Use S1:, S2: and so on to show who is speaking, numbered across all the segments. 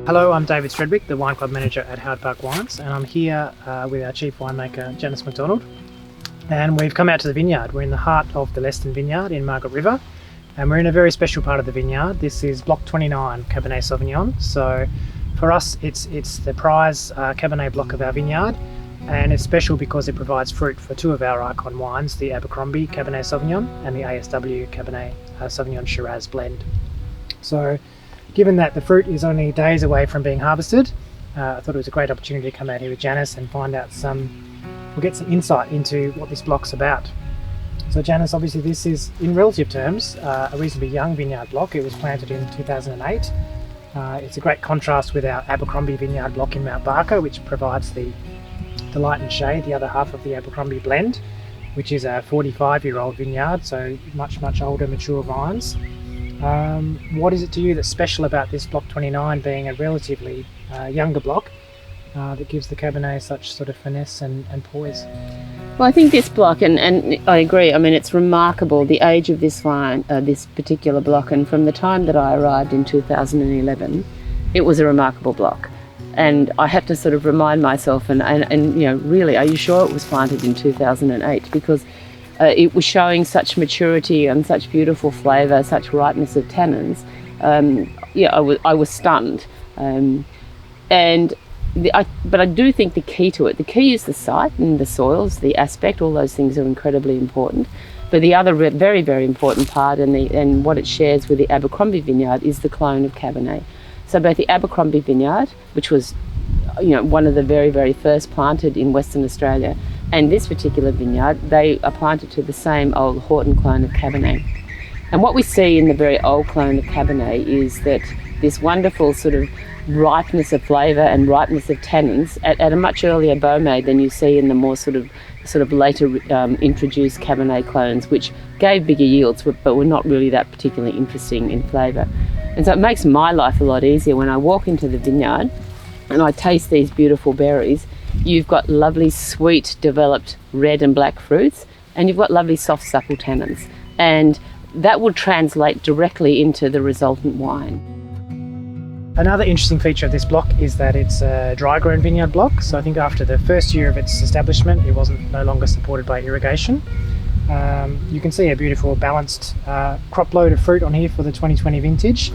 S1: Hello, I'm David Stredwick, the Wine Club Manager at Howard Park Wines, and I'm here with our Chief Winemaker, Janice McDonald. And we've come out to the vineyard. We're in the heart of the Leston Vineyard in Margaret River, and we're in a very special part of the vineyard. This is Block 29 Cabernet Sauvignon. So for us, it's the prize Cabernet block of our vineyard, and it's special because it provides fruit for two of our icon wines, the Abercrombie Cabernet Sauvignon and the ASW Cabernet Sauvignon Shiraz blend. So given that the fruit is only days away from being harvested, I thought it was a great opportunity to come out here with Janice and find out we'll get some insight into what this block's about. So Janice, obviously this is, in relative terms, a reasonably young vineyard block. It was planted in 2008. It's a great contrast with our Abercrombie vineyard block in Mount Barker, which provides the light and shade, the other half of the Abercrombie blend, which is a 45-year-old vineyard, so much older, mature vines. What is it to you that's special about this Block 29 being a relatively younger block that gives the Cabernet such sort of finesse and poise?
S2: Well, I think this block, and I agree, I mean, it's remarkable, the age of this vine, this particular block, and from the time that I arrived in 2011, it was a remarkable block. And I have to sort of remind myself, and you know, really, are you sure it was planted in 2008? Because it was showing such maturity and such beautiful flavour, such ripeness of tannins. I was stunned. But I do think the key to it, the key is the site and the soils, the aspect, all those things are incredibly important. But the other very, very important part and what it shares with the Abercrombie vineyard is the clone of Cabernet. So both the Abercrombie vineyard, which was one of the very, very first planted in Western Australia, and this particular vineyard, they are planted to the same old Horton clone of Cabernet. And what we see in the very old clone of Cabernet is that this wonderful sort of ripeness of flavour and ripeness of tannins at a much earlier baume than you see in the more sort of later introduced Cabernet clones, which gave bigger yields but were not really that particularly interesting in flavour. And so it makes my life a lot easier when I walk into the vineyard and I taste these beautiful berries. You've got lovely, sweet, developed red and black fruits, and you've got lovely, soft, supple tannins. And that will translate directly into the resultant wine.
S1: Another interesting feature of this block is that it's a dry-grown vineyard block. So I think after the first year of its establishment, it wasn't no longer supported by irrigation. You can see a beautiful, balanced crop load of fruit on here for the 2020 vintage.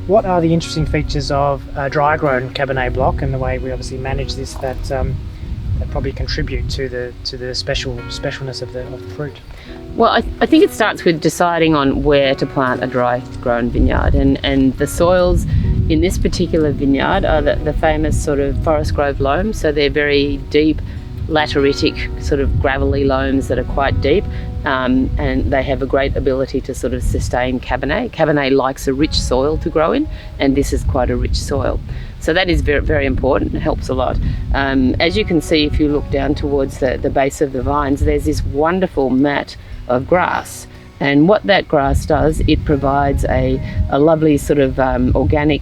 S1: What are the interesting features of a dry-grown Cabernet block and the way we obviously manage this that probably contribute to the specialness of the fruit?
S2: Well, I think it starts with deciding on where to plant a dry-grown vineyard, and the soils in this particular vineyard are the famous sort of forest grove loams. So they're very deep, lateritic, sort of gravelly loams that are quite deep. And they have a great ability to sort of sustain Cabernet. Cabernet likes a rich soil to grow in, and this is quite a rich soil. So that is very, very important. It helps a lot. As you can see, if you look down towards the base of the vines, there's this wonderful mat of grass. And what that grass does, it provides a lovely sort of organic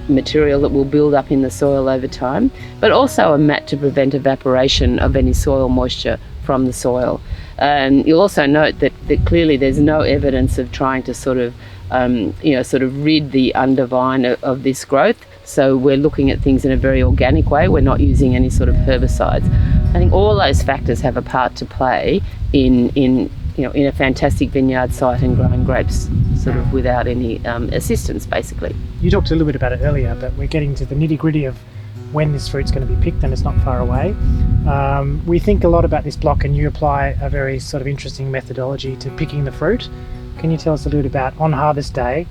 S2: material that will build up in the soil over time, but also a mat to prevent evaporation of any soil moisture from the soil. You'll also note that clearly there's no evidence of trying to sort of rid the undervine of this growth. So we're looking at things in a very organic way. We're not using any sort of herbicides. I think all those factors have a part to play in a fantastic vineyard site and growing grapes sort of without any assistance, basically.
S1: You talked a little bit about it earlier, but we're getting to the nitty-gritty of when this fruit's going to be picked, and it's not far away. We think a lot about this block, and you apply a very sort of interesting methodology to picking the fruit. Can you tell us a little bit about, on harvest day,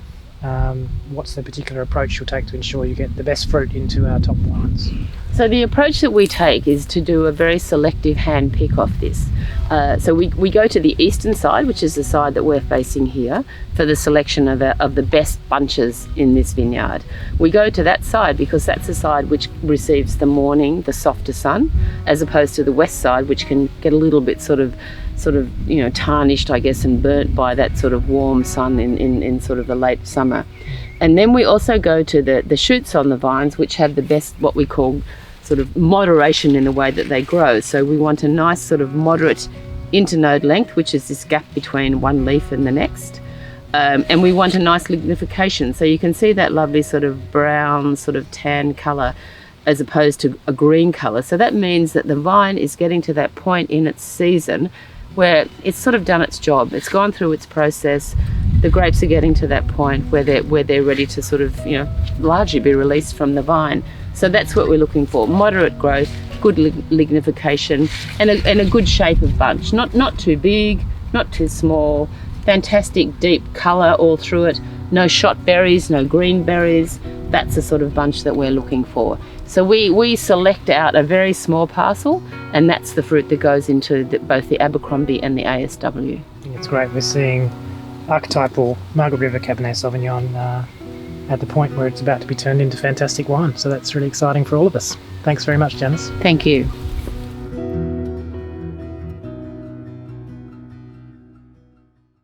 S1: what's the particular approach you'll take to ensure you get the best fruit into our top wines?
S2: So the approach that we take is to do a very selective hand pick off this. So we go to the eastern side, which is the side that we're facing here, for the selection of the best bunches in this vineyard. We go to that side because that's the side which receives the morning, the softer sun, as opposed to the west side, which can get a little bit sort of tarnished, I guess, and burnt by that sort of warm sun in sort of the late summer. And then we also go to the shoots on the vines, which have the best, what we call sort of moderation in the way that they grow. So we want a nice sort of moderate internode length, which is this gap between one leaf and the next. And we want a nice lignification. So you can see that lovely sort of brown, sort of tan colour as opposed to a green colour. So that means that the vine is getting to that point in its season where it's sort of done its job. It's gone through its process. The grapes are getting to that point where they're ready to sort of, largely be released from the vine. So that's what we're looking for: moderate growth, good lignification, and a good shape of bunch. Not too big, not too small. Fantastic deep colour all through it. No shot berries, no green berries. That's the sort of bunch that we're looking for. So we select out a very small parcel, and that's the fruit that goes into both the Abercrombie and the ASW.
S1: I think it's great. We're seeing archetypal Margaret River Cabernet Sauvignon at the point where it's about to be turned into fantastic wine. So that's really exciting for all of us. Thanks very much, Janice.
S2: Thank you.